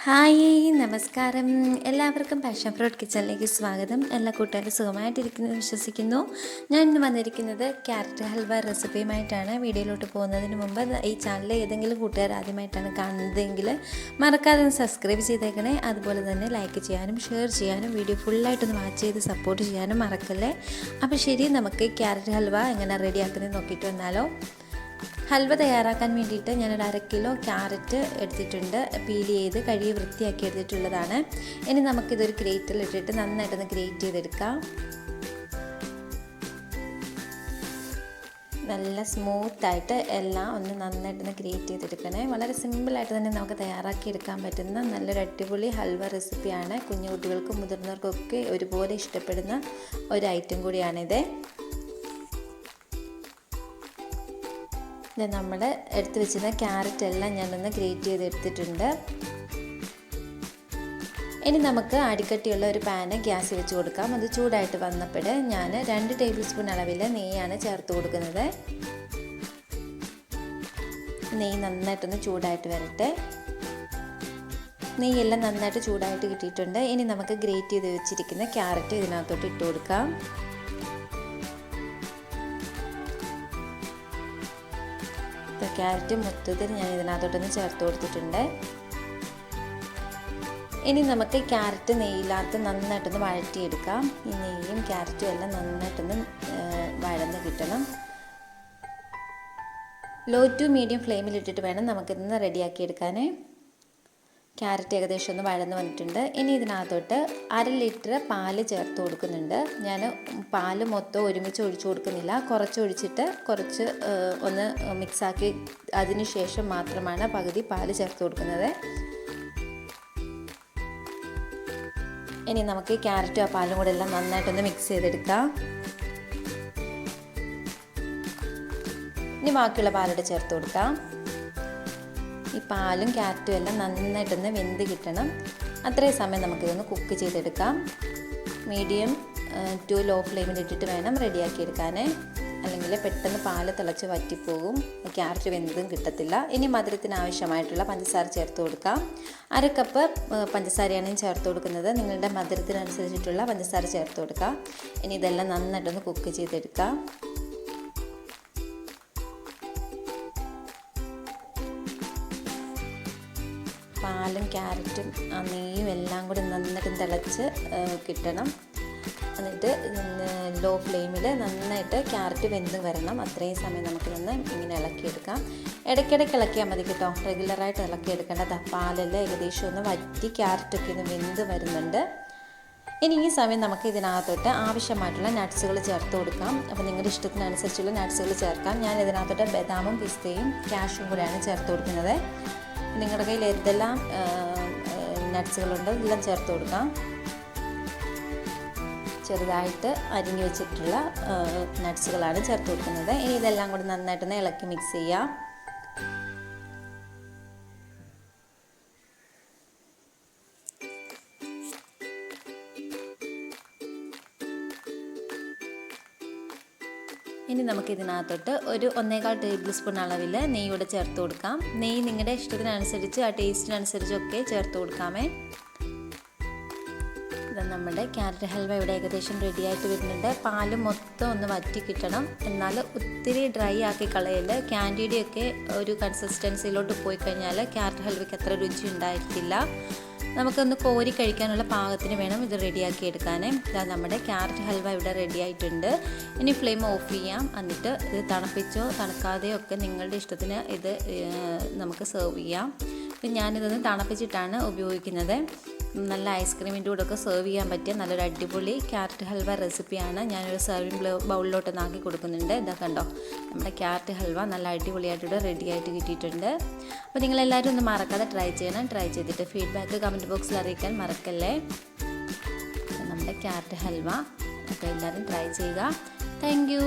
Hi നമസ്കാരം. എല്ലാവർക്കും passion fruit കിച്ചണിലേക്ക് സ്വാഗതം. എല്ലാ കൂട്ടുകാരും സുഖമായിട്ടിരിക്കുന്നു വിശ്വസിക്കുന്നു. ഞാൻ ഇന്ന് വന്നിരിക്കുന്നത് ക്യാരറ്റ് ഹൽവ റെസിപ്പിയുമായിട്ടാണ്. വീഡിയോയിലോട്ട് പോകുന്നതിന് മുമ്പ് ഈ ചാനൽ ഏതെങ്കിലും കൂട്ടുകാർ ആദ്യമായിട്ടാണ് കാണുന്നതെങ്കിൽ മറക്കാതെ സബ്സ്ക്രൈബ് ചെയ്തേക്കണേ. അതുപോലെ തന്നെ ലൈക്ക് ചെയ്യാനും ഷെയർ ചെയ്യാനും വീഡിയോ ഫുള്ളായിട്ടൊന്ന് വാച്ച് ചെയ്ത് സപ്പോർട്ട് ചെയ്യാനും മറക്കല്ലേ. അപ്പോൾ ശരി, നമുക്ക് ക്യാരറ്റ് ഹൽവ എങ്ങനെ റെഡിയാക്കുന്നത് നോക്കിയിട്ട് വന്നാലോ. ഹൽവ തയ്യാറാക്കാൻ വേണ്ടിയിട്ട് ഞാനൊരു 1/2 കിലോ ക്യാരറ്റ് എടുത്തിട്ടുണ്ട്. പീൽ ചെയ്ത് കഴുകി വൃത്തിയാക്കി എടുത്തിട്ടുള്ളതാണ്. ഇനി നമുക്കിതൊരു ഗ്രേറ്ററിൽ ഇട്ടിട്ട് നന്നായിട്ടൊന്ന് ഗ്രേറ്റ് ചെയ്തെടുക്കാം. നല്ല സ്മൂത്തായിട്ട് എല്ലാം ഒന്ന് നന്നായിട്ടൊന്ന് ഗ്രേറ്റ് ചെയ്തെടുക്കണേ. വളരെ സിമ്പിളായിട്ട് തന്നെ നമുക്ക് തയ്യാറാക്കി എടുക്കാൻ പറ്റുന്ന നല്ലൊരു അടിപൊളി ഹൽവ റെസിപ്പിയാണ്. കുഞ്ഞു കുട്ടികൾക്കും മുതിർന്നവർക്കൊക്കെ ഒരുപോലെ ഇഷ്ടപ്പെടുന്ന ഒരു ഐറ്റം കൂടിയാണിത്. നമ്മൾ എടുത്ത് വെച്ചിരുന്ന ക്യാരറ്റ് എല്ലാം ഞാനൊന്ന് ഗ്രേറ്റ് ചെയ്തെടുത്തിട്ടുണ്ട്. ഇനി നമുക്ക് അടിക്കട്ടിയുള്ള ഒരു പാന് ഗ്യാസ് വെച്ച് കൊടുക്കാം. അത് ചൂടായിട്ട് വന്നപ്പോൾ ഞാൻ 2 ടേബിൾ സ്പൂൺ അളവിൽ നെയ്യാണ് ചേർത്ത് കൊടുക്കുന്നത്. നെയ്യ് നന്നായിട്ടൊന്ന് ചൂടായിട്ട് വരട്ടെ. നെയ്യെല്ലാം നന്നായിട്ട് ചൂടായിട്ട് കിട്ടിയിട്ടുണ്ട്. ഇനി നമുക്ക് ഗ്രേറ്റ് ചെയ്ത് വെച്ചിരിക്കുന്ന ക്യാരറ്റ് ഇതിനകത്തോട്ട് ഇട്ട് കൊടുക്കാം. ക്യാരറ്റ് മൊത്തത്തിൽ ഞാൻ ഇതിനകത്തോട്ടൊന്ന് ചേർത്ത് കൊടുത്തിട്ടുണ്ട്. ഇനി നമുക്ക് ക്യാരറ്റ് നെയ്യിനകത്ത് നന്നായിട്ടൊന്ന് വഴറ്റിയെടുക്കാം. ഈ നെയ്യും ക്യാരറ്റും എല്ലാം നന്നായിട്ടൊന്ന് വഴന്ന് കിട്ടണം. ലോ ടു മീഡിയം ഫ്ലെയിമിലിട്ടിട്ട് വേണം നമുക്കിതൊന്ന് റെഡിയാക്കിയെടുക്കാൻ. ക്യാരറ്റ് ഏകദേശം ഒന്ന് വഴന്ന് വന്നിട്ടുണ്ട്. ഇനി ഇതിനകത്തോട്ട് 1/2 ലിറ്റർ പാല് ചേർത്ത് കൊടുക്കുന്നുണ്ട്. ഞാൻ പാല് മൊത്തം ഒരുമിച്ച് ഒഴിച്ചു കൊടുക്കുന്നില്ല, കുറച്ച് ഒഴിച്ചിട്ട് കുറച്ച് ഒന്ന് മിക്സാക്കി അതിന് ശേഷം മാത്രമാണ് പകുതി പാല് ചേർത്ത് കൊടുക്കുന്നത്. ഇനി നമുക്ക് ക്യാരറ്റും ആ പാലും കൂടെ എല്ലാം നന്നായിട്ടൊന്ന് മിക്സ് ചെയ്തെടുക്കാം. ഇനി ബാക്കിയുള്ള പാലോടെ ചേർത്ത് കൊടുക്കാം. ഈ പാലും ക്യാരറ്റും എല്ലാം നന്നായിട്ടൊന്ന് വെന്ത് കിട്ടണം. അത്രയും സമയം നമുക്കിതൊന്ന് കുക്ക് ചെയ്തെടുക്കാം. മീഡിയം ടു ലോ ഫ്ലെയിമിൽ ഇട്ടിട്ട് വേണം റെഡിയാക്കിയെടുക്കാൻ. അല്ലെങ്കിൽ പെട്ടെന്ന് പാല് തിളച്ച് വറ്റിപ്പോകും, ക്യാരറ്റ് വെന്തതും കിട്ടത്തില്ല. ഇനി മധുരത്തിന് ആവശ്യമായിട്ടുള്ള പഞ്ചസാര ചേർത്ത് കൊടുക്കാം. 1/2 കപ്പ് പഞ്ചസാരയാണ് ചേർത്ത് കൊടുക്കുന്നത്. നിങ്ങളുടെ മധുരത്തിനനുസരിച്ചിട്ടുള്ള പഞ്ചസാര ചേർത്ത് കൊടുക്കാം. ഇനി ഇതെല്ലാം നന്നായിട്ടൊന്ന് കുക്ക് ചെയ്തെടുക്കാം. പാലും ക്യാരറ്റും ആ നെയ്യും എല്ലാം കൂടി നന്നായിട്ട് തിളച്ച് കിട്ടണം. എന്നിട്ട് ലോ ഫ്ലെയിമിൽ നന്നായിട്ട് ക്യാരറ്റ് വെന്ത് വരണം. അത്രയും സമയം നമുക്ക് നിന്ന് ഇങ്ങനെ ഇളക്കിയെടുക്കാം. ഇടയ്ക്കിടയ്ക്ക് ഇളക്കിയാൽ മതി കേട്ടോ, റെഗുലറായിട്ട് ഇളക്കിയെടുക്കേണ്ട. പാലെല്ലാം ഏകദേശം ഒന്ന് വറ്റി ക്യാരറ്റൊക്കെ ഒന്ന് വെന്ത് വരുന്നുണ്ട്. ഇനി ഈ സമയം നമുക്ക് ഇതിനകത്തോട്ട് ആവശ്യമായിട്ടുള്ള നട്ട്സുകൾ ചേർത്ത് കൊടുക്കാം. അപ്പോൾ നിങ്ങളുടെ ഇഷ്ടത്തിനനുസരിച്ചുള്ള നട്ട്സുകൾ ചേർക്കാം. ഞാൻ ഇതിനകത്തോട്ട് ബദാമും പിസ്തയും കാഷ്യും കൂടെയാണ് ചേർത്ത് കൊടുക്കുന്നത്. നിങ്ങളുടെ കയ്യിൽ എന്തെല്ലാം നട്ട്സുകളുണ്ടോ ഇതെല്ലാം ചേർത്ത് കൊടുക്കാം. ചെറുതായിട്ട് അരിഞ്ഞു വെച്ചിട്ടുള്ള നട്ട്സുകളാണ് ചേർത്ത് കൊടുക്കുന്നത്. ഇനി ഇതെല്ലാം കൂടി നന്നായിട്ടൊന്ന് ഇളക്കി മിക്സ് ചെയ്യാം. ഇനി നമുക്കിതിനകത്തോട്ട് ഒരു 1.25 ടേബിൾ സ്പൂൺ അളവിൽ നെയ്യൂടെ ചേർത്ത് കൊടുക്കാം. നെയ്യ് നിങ്ങളുടെ ഇഷ്ടത്തിനനുസരിച്ച് ആ ടേസ്റ്റിനനുസരിച്ചൊക്കെ ചേർത്ത് കൊടുക്കാമേ. ഇത് നമ്മുടെ ക്യാരറ്റ് ഹൽവ ഇവിടെ ഏകദേശം റെഡി ആയിട്ട് വരുന്നുണ്ട്. പാല് മൊത്തം ഒന്ന് വറ്റി കിട്ടണം, എന്നാൽ ഒത്തിരി ഡ്രൈ ആക്കി കളയല്. ക്യാൻഡിയുടെയൊക്കെ ഒരു കൺസിസ്റ്റൻസിയിലോട്ട് പോയി കഴിഞ്ഞാൽ ക്യാരറ്റ് ഹൽവയ്ക്ക് അത്ര രുചി ഉണ്ടായിരിക്കില്ല. നമുക്കൊന്ന് കോരി കഴിക്കാനുള്ള പാകത്തിന് വേണം ഇത് റെഡിയാക്കി എടുക്കാൻ. ഇതാ നമ്മുടെ ക്യാരറ്റ് ഹൽവ ഇവിടെ റെഡി ആയിട്ടുണ്ട്. ഇനി ഫ്ലെയിം ഓഫ് ചെയ്യാം. എന്നിട്ട് ഇത് തണുപ്പിച്ചോ തണുക്കാതെയോ ഒക്കെ നിങ്ങളുടെ ഇഷ്ടത്തിന് ഇത് നമുക്ക് സെർവ് ചെയ്യാം. ഇപ്പം ഞാനിതൊന്ന് തണുപ്പിച്ചിട്ടാണ് ഉപയോഗിക്കുന്നത്. നല്ല ഐസ്ക്രീമിൻ്റെ കൂടെ ഒക്കെ സെർവ് ചെയ്യാൻ പറ്റിയ നല്ലൊരു അടിപൊളി ക്യാരറ്റ് ഹൽവ റെസിപ്പിയാണ്. ഞാനൊരു സെർവിങ് ബൗളിലോട്ട് നാക്കി കൊടുക്കുന്നുണ്ട്. ഇതാ കണ്ടോ, നമ്മുടെ ക്യാരറ്റ് ഹൽവ നല്ല അടിപൊളിയായിട്ട് റെഡി ആയിട്ട് കിട്ടിയിട്ടുണ്ട്. അപ്പോൾ നിങ്ങളെല്ലാവരും ഒന്ന് മറക്കാതെ ട്രൈ ചെയ്യണം. ട്രൈ ചെയ്തിട്ട് ഫീഡ്ബാക്ക് കമൻറ്റ് ബോക്സിൽ അറിയിക്കാൻ മറക്കല്ലേ. നമ്മുടെ ക്യാരറ്റ് ഹൽവ അപ്പോൾ എല്ലാവരും ട്രൈ ചെയ്യുക. Thank you.